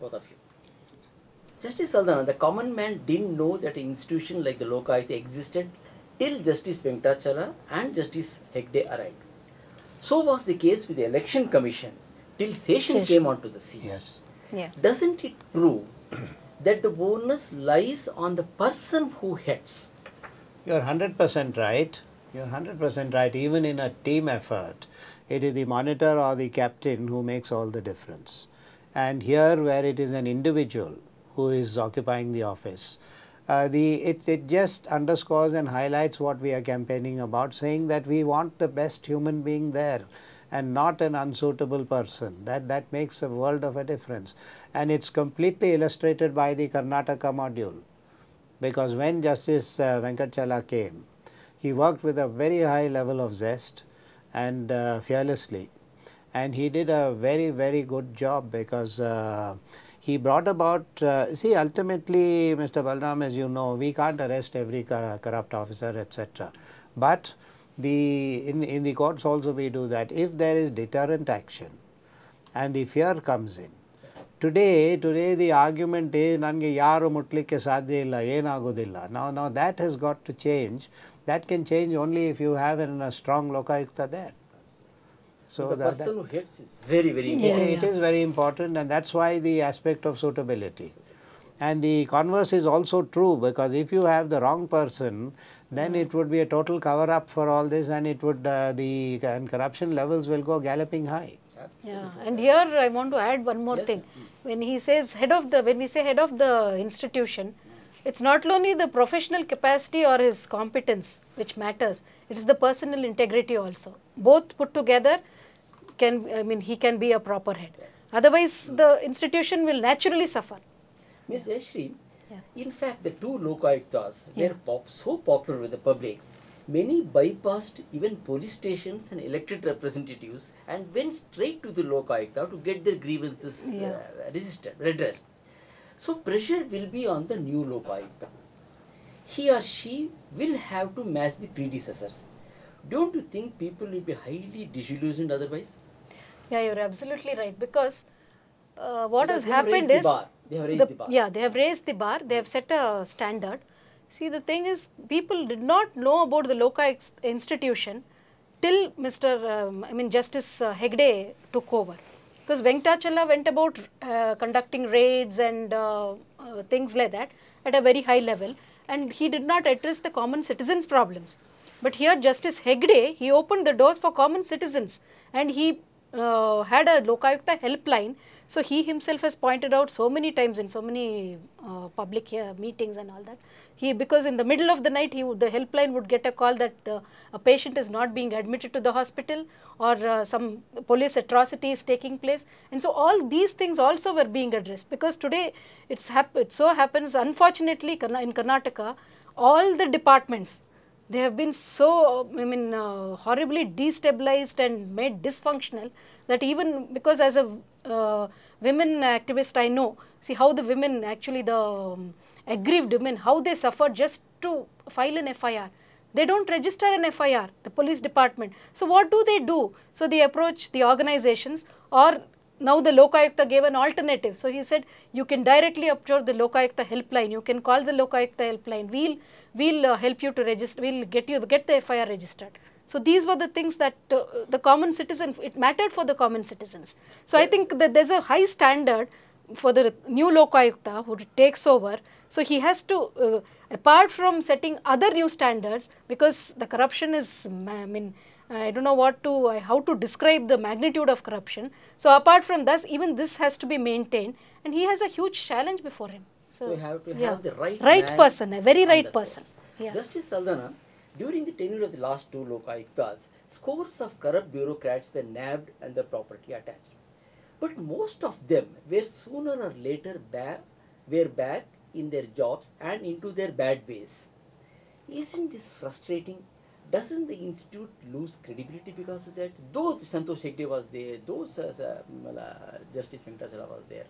both of you. Justice Saldana, the common man didn't know that an institution like the Lokayukta existed till Justice Venkatachala and Justice Hegde arrived. So was the case with the Election Commission till Session came onto the scene. Yes. Yeah. Doesn't it prove that the onus lies on the person who heads? You're 100% right. You're 100% right. Even in a team effort, it is the monitor or the captain who makes all the difference. And here, where it is an individual who is occupying the office, it just underscores and highlights what we are campaigning about, saying that we want the best human being there and not an unsuitable person. That makes a world of a difference. And it's completely illustrated by the Karnataka module, because when Justice Venkatachala came, he worked with a very high level of zest and fearlessly, and he did a very, very good job, because he brought about, see, ultimately, Mr. Balram, as you know, we can't arrest every corrupt officer, etc. But in the courts also we do that. If there is deterrent action and the fear comes in, today the argument is nange yaru mutlikke sadhya illa, yenagodilla. Now that has got to change. That can change only if you have a strong Lokayukta there. So the person who heads is very, very important. It is very important, and that's why the aspect of suitability. And the converse is also true, because if you have the wrong person, then it would be a total cover up for all this, and it would and corruption levels will go galloping high. Yeah, and here I want to add one more thing. When he says when we say head of the institution, it's not only the professional capacity or his competence which matters, it is the personal integrity also. Both put together he can be a proper head. Otherwise, the institution will naturally suffer. Ms. Jayashree, in fact, the two Lokayuktas were so popular with the public, many bypassed even police stations and elected representatives and went straight to the Lokayukta to get their grievances redressed. So pressure will be on the new Lokayukta. He or she will have to match the predecessors. Don't you think people will be highly disillusioned otherwise? Yeah, you're absolutely right, because what has happened is they have raised the bar. Yeah, they have raised the bar, they have set a standard. See, the thing is, people did not know about the Lokayukta institution till Justice Hegde took over. Because Venkatachala went about conducting raids and things like that at a very high level, and he did not address the common citizens' problems. But here Justice Hegde, he opened the doors for common citizens, and he had a Lokayukta helpline. So he himself has pointed out so many times in so many public meetings and all that. Because in the middle of the night, the helpline would get a call that a patient is not being admitted to the hospital, or some police atrocity is taking place. And so all these things also were being addressed, because today it so happens, unfortunately, in Karnataka, all the departments, they have been so, horribly destabilized and made dysfunctional, that even because as a women activist, I know, see how the women, actually the aggrieved women, how they suffer just to file an FIR. They don't register an FIR, the police department. So what do? So they approach the organizations, or now the Lokayukta gave an alternative. So he said, you can directly approach the Lokayukta helpline, you can call the Lokayukta helpline, we'll help you to register, we'll get the FIR registered. So these were the things that the common citizen, it mattered for the common citizens. So I think that there's a high standard for the new Lokayukta who takes over. So he has to, apart from setting other new standards, because the corruption is, I don't know how to describe the magnitude of corruption. So apart from this, even this has to be maintained, and he has a huge challenge before him. So you have to have the right person, a very right person. Yeah. Justice Saldana, during the tenure of the last two Lokayuktas, scores of corrupt bureaucrats were nabbed and the property attached. But most of them were sooner or later back in their jobs and into their bad ways. Isn't this frustrating? Doesn't the institute lose credibility because of that? Though Santosh Hegde was there, though Justice Venkatachala was there.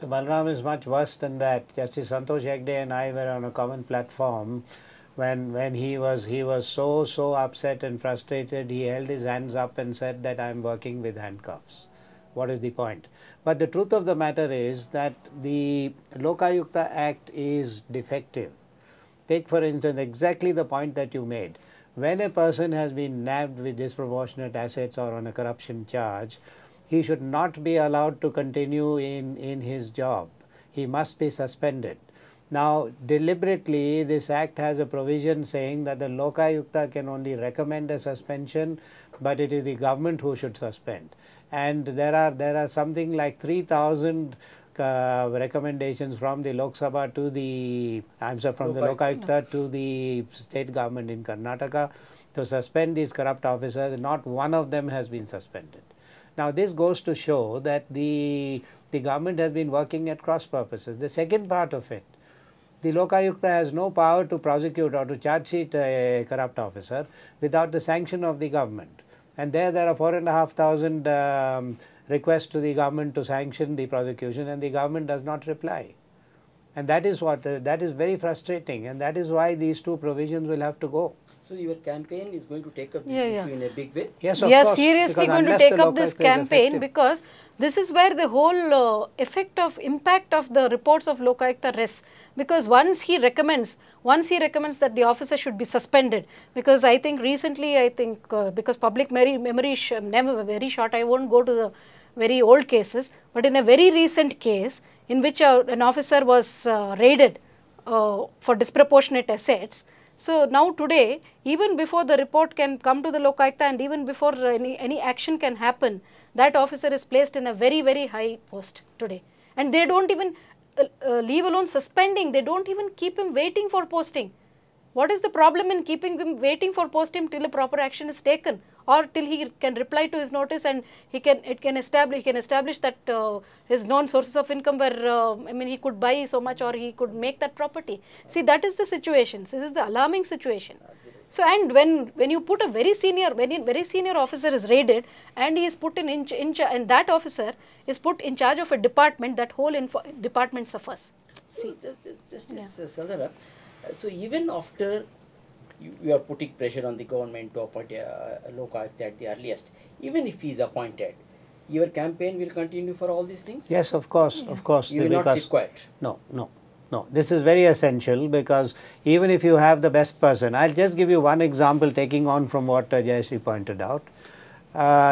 Mr. Balram is much worse than that. Justice Santosh Hegde and I were on a common platform when he was so upset and frustrated. He held his hands up and said that I am working with handcuffs. what is the point. But the truth of the matter is that the Lokayukta Act is defective. Take for instance exactly the point that you made. When a person has been nabbed with disproportionate assets or on a corruption charge, he should not be allowed to continue in his job. He must be suspended. Now, deliberately this act has a provision saying that the Lokayukta can only recommend a suspension, but it is the government who should suspend. And there are something like 3,000 recommendations from the Lok Sabha to the, from the Lokayukta to the state government in Karnataka to suspend these corrupt officers. Not one of them has been suspended. Now, this goes to show that the government has been working at cross purposes. The second part of it, the Lokayukta has no power to prosecute or to charge sheet a corrupt officer without the sanction of the government. And there are 4,500 requests to the government to sanction the prosecution, and the government does not reply. And that is what, that is very frustrating, and that is why these two provisions will have to go. So your campaign is going to take up this issue in a big way? Yes, of we are course, seriously going to take up this campaign, because this is where the whole impact of the reports of Lokayukta rests. Because once he recommends that the officer should be suspended, because I think recently, because public memory is never very short, I won't go to the very old cases, but in a very recent case in which an officer was raided for disproportionate assets. So now today, even before the report can come to the Lokayukta and even before any action can happen, that officer is placed in a very, very high post today. And they don't even leave alone suspending, they don't even keep him waiting for posting. What is the problem in keeping him waiting for posting till a proper action is taken, or till he can reply to his notice and he can establish that his known sources of income were, he could buy so much or he could make that property. See, that is the situation. This is the alarming situation. So, and when you put a very senior officer is raided and he is put and that officer is put in charge of a department, that whole department suffers. See, Saldara, so even after you are putting pressure on the government to appoint a Lokayukta at the earliest, even if he is appointed, your campaign will continue for all these things? Yes, of course, of course. You will not sit quiet? No. This is very essential, because even if you have the best person, I'll just give you one example taking on from what Jayashree pointed out.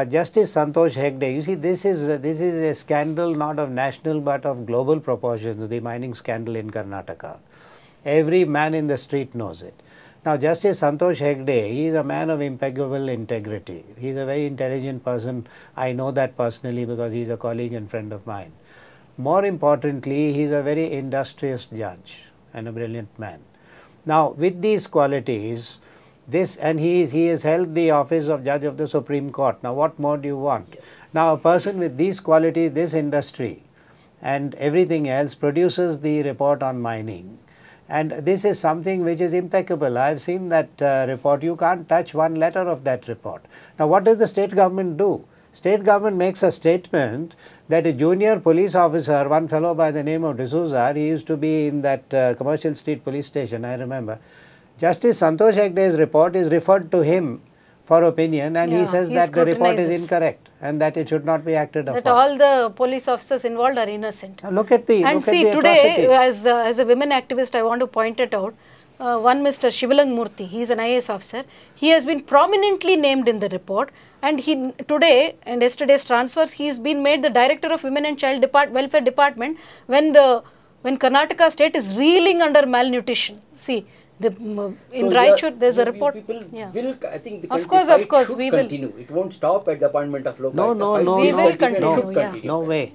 Justice Santosh Hegde, you see, this is a scandal not of national but of global proportions, the mining scandal in Karnataka. Every man in the street knows it. Now, Justice Santosh Hegde, he is a man of impeccable integrity. He is a very intelligent person. I know that personally because he is a colleague and friend of mine. More importantly, he is a very industrious judge and a brilliant man. Now, with these qualities, he has held the office of Judge of the Supreme Court. Now, what more do you want? Now, a person with these qualities, this industry and everything else produces the report on mining. And this is something which is impeccable. I have seen that report. You can't touch one letter of that report. Now, what does the state government do? State government makes a statement that a junior police officer, one fellow by the name of D'Souza, he used to be in that Commercial Street police station, I remember. Justice Santosh Hegde's report is referred to him for opinion, and he says that the report is incorrect and that it should not be acted upon. That all the police officers involved are innocent. Now look at the and see, today, as a women activist, I want to point it out. One Mr. Shivalang Murthy, he is an IAS officer. He has been prominently named in the report, and he today and yesterday's transfers, he has been made the director of Women and Child Welfare Department when Karnataka state is reeling under malnutrition. See, in Raichur, there is a report. People will, I think, the of course, we will continue. It won't stop at the appointment of Lokayukta. No, we will continue. No way.